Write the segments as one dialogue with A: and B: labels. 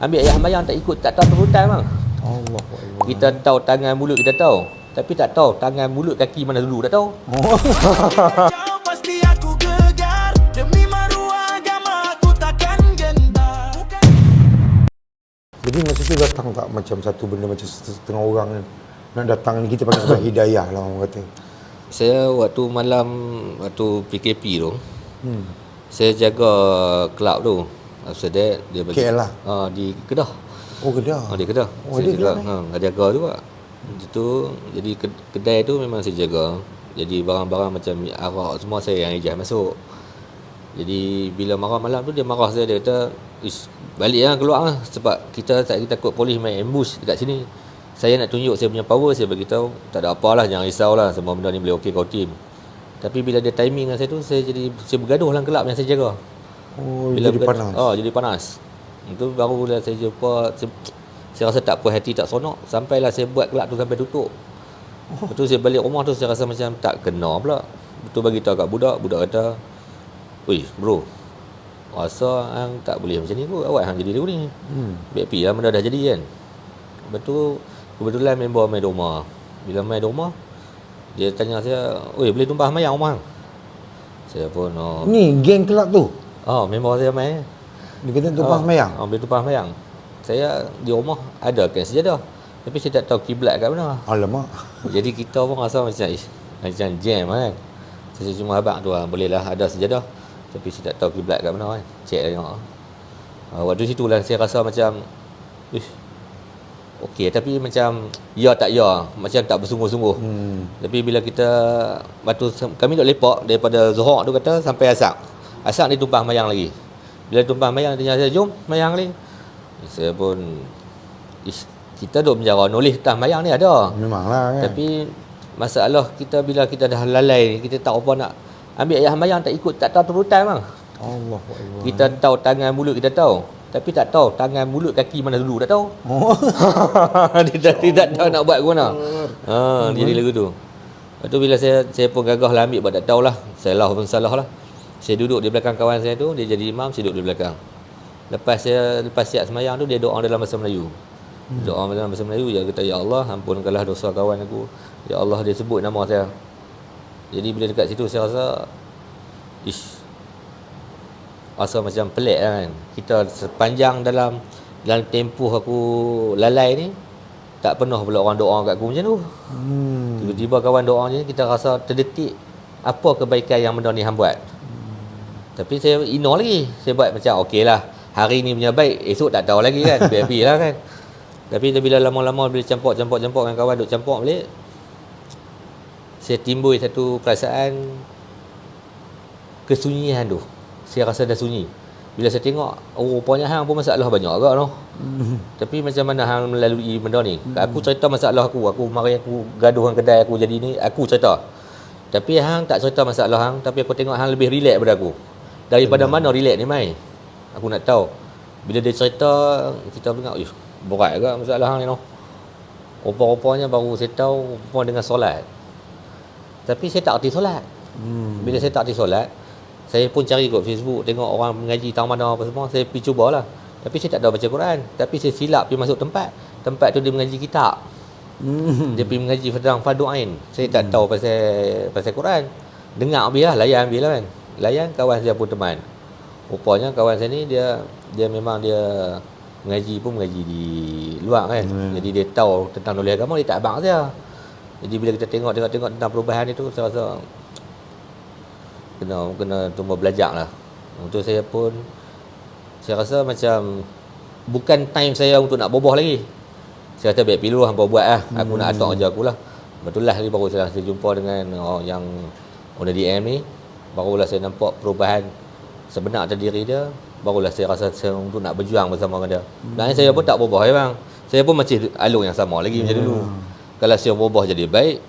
A: Ambil ayah mayang tak ikut, tak tahu turutan bang.
B: Allah.
A: Kita tahu tangan mulut kita tahu, tapi tak tahu tangan mulut kaki mana dulu, tak tahu.
C: Pasti aku gegar demi maruah agama aku takkan gentar.
B: Jadi masa tu datang tak macam satu benda macam setengah orang ni nak datang ni, kita panggil sebagai hidayah lah orang kata.
A: Saya waktu malam, waktu PKP tu, saya jaga kelab tu. After that dia bagi
B: KL lah?
A: Di Kedah.
B: Oh, Kedah.
A: Di Kedah.
B: Oh,
A: Saya
B: dia
A: jaga,
B: Kedah
A: jaga tu pak. Itu jadi kedai tu memang saya jaga. Jadi barang-barang macam arak semua saya yang ijaz masuk. Jadi bila marah malam tu dia marah saya, dia kata, "Ish, baliklah keluar lah sebab kita takut polis main ambush dekat sini." Saya nak tunjuk saya punya power, saya bagi tahu, tak ada apalah, jangan risaulah, semua benda ni boleh okey kau team. Tapi bila dia timing dengan saya tu, saya bergaduh dalam kelab yang saya jaga.
B: Oh,
A: Bila
B: jadi panas.
A: jadi panas. Itu baru bila saya jumpa, saya rasa tak puas hati, tak seronok. Sampailah saya buat kelab tu sampai tutup. Betul saya balik rumah tu saya rasa macam tak kena pula. Betul bagi tahu kat budak kata, "Oi, bro, rasa hang tak boleh macam ni kot, awak hang jadi dulu ni." BP lah benda dah jadi kan. Betul, kebetulan member main rumah. Bila main rumah, dia tanya saya, "Oi, boleh tumpah mayang rumah hang?" Saya pun,
B: Ni geng kelab tu.
A: member saya main.
B: Dia kata tumpah mayang.
A: Boleh tumpah mayang. Saya di rumah ada kain sejadah, tapi saya tak tahu kiblat kat mana.
B: Alamak.
A: Jadi kita pun rasa macam jam kan. Saya cuma abang tu bolehlah ada sejadah, tapi saya tak tahu kiblat kat mana kan. Cek lah tengok. Waktu situ lah saya rasa macam okey, tapi macam ya tak ya, macam tak bersungguh-sungguh. Tapi bila kita waktu kami duk lepak daripada Zuhur tu kata sampai Asar. Asar ni tumpah mayang lagi. Bila tumpah mayang dia tanya saya, "Jom mayang ni." Saya pun kita duk menjara nulis tentang mayang ni ada.
B: Memanglah kan.
A: Tapi masalah kita bila kita dah lalai ni, kita tak apa nak ambil ayah mayang tak ikut, tak tahu turutan bang.
B: Allah.
A: Kita tahu tangan mulut kita tahu, tapi tak tahu tangan mulut kaki mana dulu, tak tahu. Dia tak tahu nak buat ke mana. Jadi lagu tu. Lepas tu bila saya pun gagah lah ambil, tak tahulah. Salah pun salah lah. Saya duduk di belakang kawan saya tu, dia jadi imam, saya duduk di belakang. Lepas siap semayang tu, dia doa dalam bahasa Melayu. Doa dalam bahasa Melayu, dia kata, "Ya Allah, ampunkanlah dosa kawan aku. Ya Allah," dia sebut nama saya. Jadi bila dekat situ saya rasa rasa macam pelik lah kan. Kita sepanjang dalam tempoh aku lalai ni, tak pernah pula orang doa kat aku macam tu. Tiba-tiba kawan doa ni, kita rasa terdetik apa kebaikan yang benda ni hang buat. Tapi saya ignore lagi. Saya buat macam okey lah, hari ni punya baik, esok tak tahu lagi kan. Biar lah kan. Tapi bila lama-lama bila campur dengan kawan duk campur balik, saya timbul satu perasaan kesunyian tu. Saya rasa dah sunyi. Bila saya tengok, rupanya hang pun masalah banyak agak noh. Tapi macam mana hang melalui benda ni? Aku cerita masalah aku mari aku gaduh dengan kedai aku jadi ni, aku cerita. Tapi hang tak cerita masalah hang, tapi aku tengok hang lebih relax daripada aku. Daripada mana relax ni mai? Aku nak tahu. Bila dia cerita, kita dengar, berat agak masalah hang ni noh. Rupa-rupanya baru saya tahu dengan solat. Tapi saya tak erti solat. Bila saya tak erti solat, saya pun cari kat Facebook, tengok orang mengaji tahu mana apa semua, saya pergi cubalah. Tapi saya tak tahu baca Quran. Tapi saya silap pergi masuk tempat tu dia mengaji kitab. Dia pergi mengaji fardu ain. Saya tak tahu pasal Quran. Dengar biarlah, layan biarlah kan. Layan, kawan saya pun teman. Rupanya kawan saya ni dia memang dia mengaji di luar kan. Jadi dia tahu tentang knowledge agama, dia tak abang saya. Jadi bila kita tengok tentang perubahan itu, saya rasa kena cuma belajar lah. Untuk saya pun, saya rasa macam bukan time saya untuk nak boboh lagi. Saya kata baik pilu hampa buat lah. Aku nak atok kerja aku lah. Betul lah, baru saya jumpa dengan yang owner DM ni. Barulah saya nampak perubahan sebenar diri dia. Barulah saya rasa saya untuk nak berjuang bersama dengan dia. Dan saya pun tak boboh ya bang. Saya pun masih alung yang sama lagi macam dulu. Kalau saya boboh jadi baik,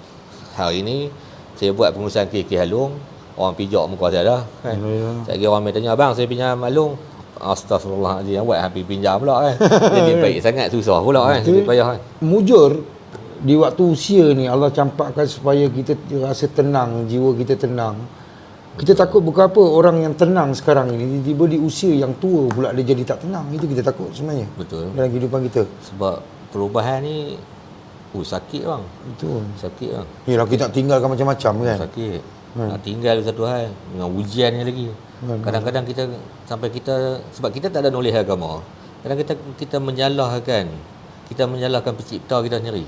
A: hari ni saya buat pengurusan KK Halung. Orang pijak muka saya dah kan. Saya kira orang tanya, "Abang, saya pinjam Halung." Astagfirullahaladzim, buat habis pinjam pula kan. Jadi baik sangat, susah pula kan. Jadi payah kan.
B: Mujur di waktu usia ni Allah campakkan supaya kita rasa tenang, jiwa kita tenang. Kita takut bukan apa, orang yang tenang sekarang ni tiba-tiba di usia yang tua pula dia jadi tak tenang. Itu kita takut sebenarnya
A: Betul.
B: dalam kehidupan kita.
A: Sebab perubahan ni sakit bang.
B: Betul.
A: Sakit bang.
B: Yelah, kita nak tinggalkan macam-macam kan.
A: Sakit. Nak tinggal satu hal dengan ujiannya lagi. Kadang-kadang kita sampai kita sebab kita tak ada knowledge agama. Kadang kita menyalahkan pencipta kita sendiri.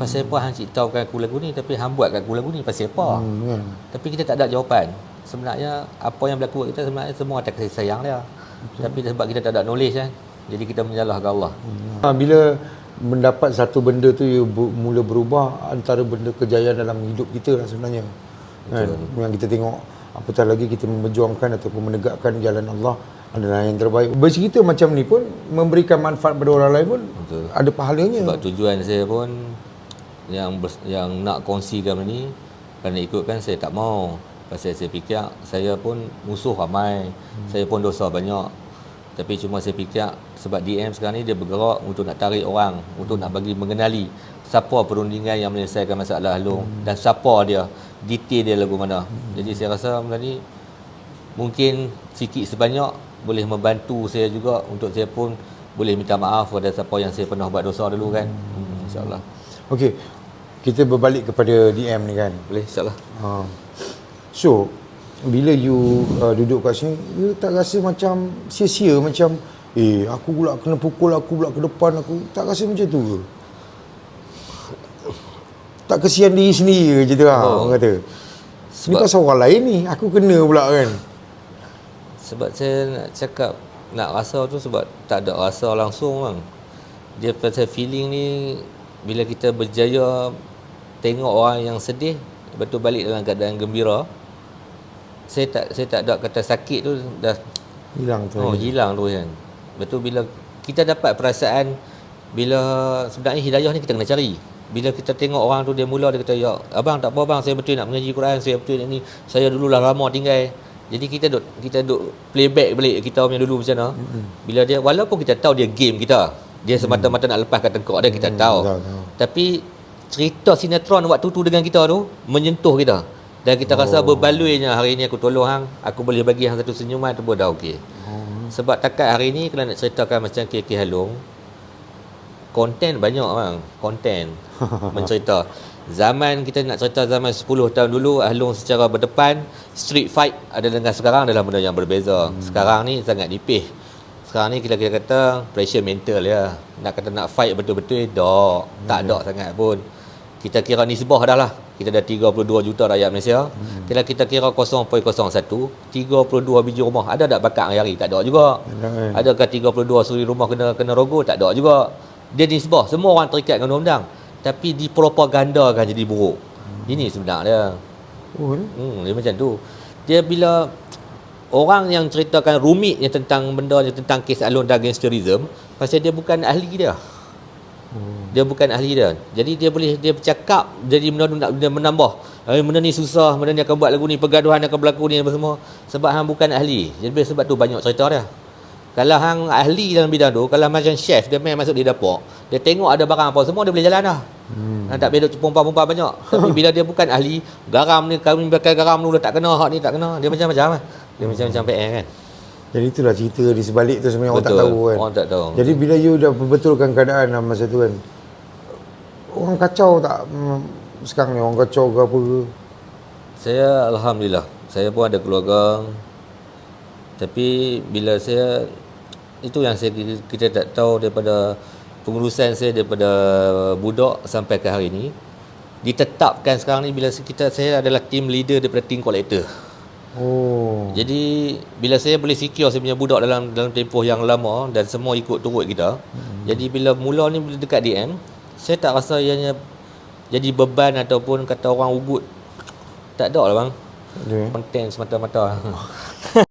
A: Pasal apa hang ciptakan aku lagu ni, tapi hang buat kat aku lagu ni pasal apa?
B: Kan?
A: Tapi kita tak ada jawapan. Sebenarnya apa yang berlaku kat kita sebenarnya semua atas kasih sayang dia. Tapi sebab kita tak ada knowledge kan. Jadi kita menyalahkan Allah.
B: Bila mendapat satu benda tu mula berubah, antara benda kejayaan dalam hidup kita lah sebenarnya. Kan? Yang kita tengok apatah lagi kita memperjuangkan ataupun menegakkan jalan Allah adalah yang terbaik. Bercerita macam ni pun memberikan manfaat pada orang lain pun
A: Betul.
B: ada pahalanya.
A: Sebab tujuan saya pun yang nak kongsikan ni, kerana ikutkan saya tak mau. Pasal saya fikir saya pun musuh ramai, saya pun dosa banyak. Tapi cuma saya fikir sebab DM sekarang ni dia bergerak untuk nak tarik orang, untuk nak bagi mengenali siapa perundingan yang menyelesaikan masalah Halong dan siapa dia, detail dia lagu mana. Jadi saya rasa benda ni mungkin sikit sebanyak boleh membantu saya juga, untuk saya pun boleh minta maaf pada siapa yang saya pernah buat dosa dulu kan. InsyaAllah.
B: Okey, kita berbalik kepada DM ni kan.
A: Boleh insyaAllah.
B: So, bila you duduk kat sini, you tak rasa macam sia-sia, macam aku pula kena pukul, aku pula ke depan, aku tak rasa macam tu ke? Tak kesian diri sendiri je tu lah, orang kata. Ni pasal orang lain ni, aku kena pula kan.
A: Sebab saya nak cakap, nak rasa tu sebab tak ada rasa langsung bang. Dia pasal feeling ni, bila kita berjaya tengok orang yang sedih, betul balik dalam keadaan gembira, saya tak ada kata sakit tu dah
B: Hilang tu.
A: hilang tu kan. Betul, bila kita dapat perasaan, bila sebenarnya hidayah ni kita kena cari. Bila kita tengok orang tu dia mula dia kata, ya abang tak apa bang, saya betul nak mengaji Quran, saya betul nak ni, saya dululah lama tinggal. Jadi kita duk playback balik kita punya dulu macam mana. Bila dia, walaupun kita tahu dia game kita, dia semata-mata nak lepaskan tengkok dia, kita tahu. Tapi cerita sinetron waktu tu dengan kita tu menyentuh kita. Dan kita rasa berbaluinya hari ni aku tolong hang, aku boleh bagi hang satu senyuman tu pun dah okey. Sebab takat hari ni kalau nak ceritakan macam KK Halong, konten banyak bang, konten mencerita. Zaman kita nak cerita zaman 10 tahun dulu, Halong secara berdepan, street fight ada dengan sekarang adalah benda yang berbeza. Sekarang ni sangat nipis. Sekarang ni kita kata pressure mental ya. Nak kata nak fight betul-betul tak ada sangat pun. Kita kira nisbah dah lah. Kita dah 32 juta rakyat Malaysia. Kalau kita kira 0.01, 32 biji rumah. Ada tak bakar hari-hari? Tak ada juga. Adakah 32 suri rumah kena rogo? Tak ada juga. Dia nisbah. Semua orang terikat dengan undang-undang. Tapi dipropagandakan jadi buruk. Ini sebenarnya. Dia macam tu. Dia bila orang yang ceritakan rumitnya tentang benda tentang kes Alun dan gangsterism, pasal dia bukan ahli dia. Dia bukan ahli dia. Jadi dia bercakap, jadi benda tu nak dia menambah. Benda ni susah, benda ni akan buat lagu ni, pergaduhan akan berlaku ni apa semua. Sebab hang bukan ahli. Jadi sebab tu banyak cerita dia. Kalau hang ahli dalam bidang tu, kalau macam chef, dia main masuk di dapur, dia tengok ada barang apa semua, dia boleh jalan dah. Tak boleh duk pompa-pompa banyak. Tapi bila dia bukan ahli, garam ni kami pakai garam dulu tak kena, hak ni tak kena. Dia macam-macam lah. Dia macam-macam PR kan.
B: Jadi itulah cerita di sebalik tu sebenarnya. Betul. Orang tak tahu kan.
A: Orang tak tahu.
B: Jadi bila you dah betulkan keadaan dalam masa tu kan, orang kacau tak sekarang ni, orang kacau ke apa ke?
A: Saya alhamdulillah, saya pun ada keluarga. Tapi bila saya, itu yang kita tak tahu daripada pengurusan saya daripada budak sampai ke hari ni, ditetapkan sekarang ni bila saya adalah team leader daripada team collector. Jadi bila saya boleh secure saya punya budak dalam tempoh yang lama dan semua ikut turut kita. Jadi bila mula ni bila dekat DM, saya tak rasa ianya jadi beban ataupun kata orang ugut. Tak ada lah bang. Konten semata-mata.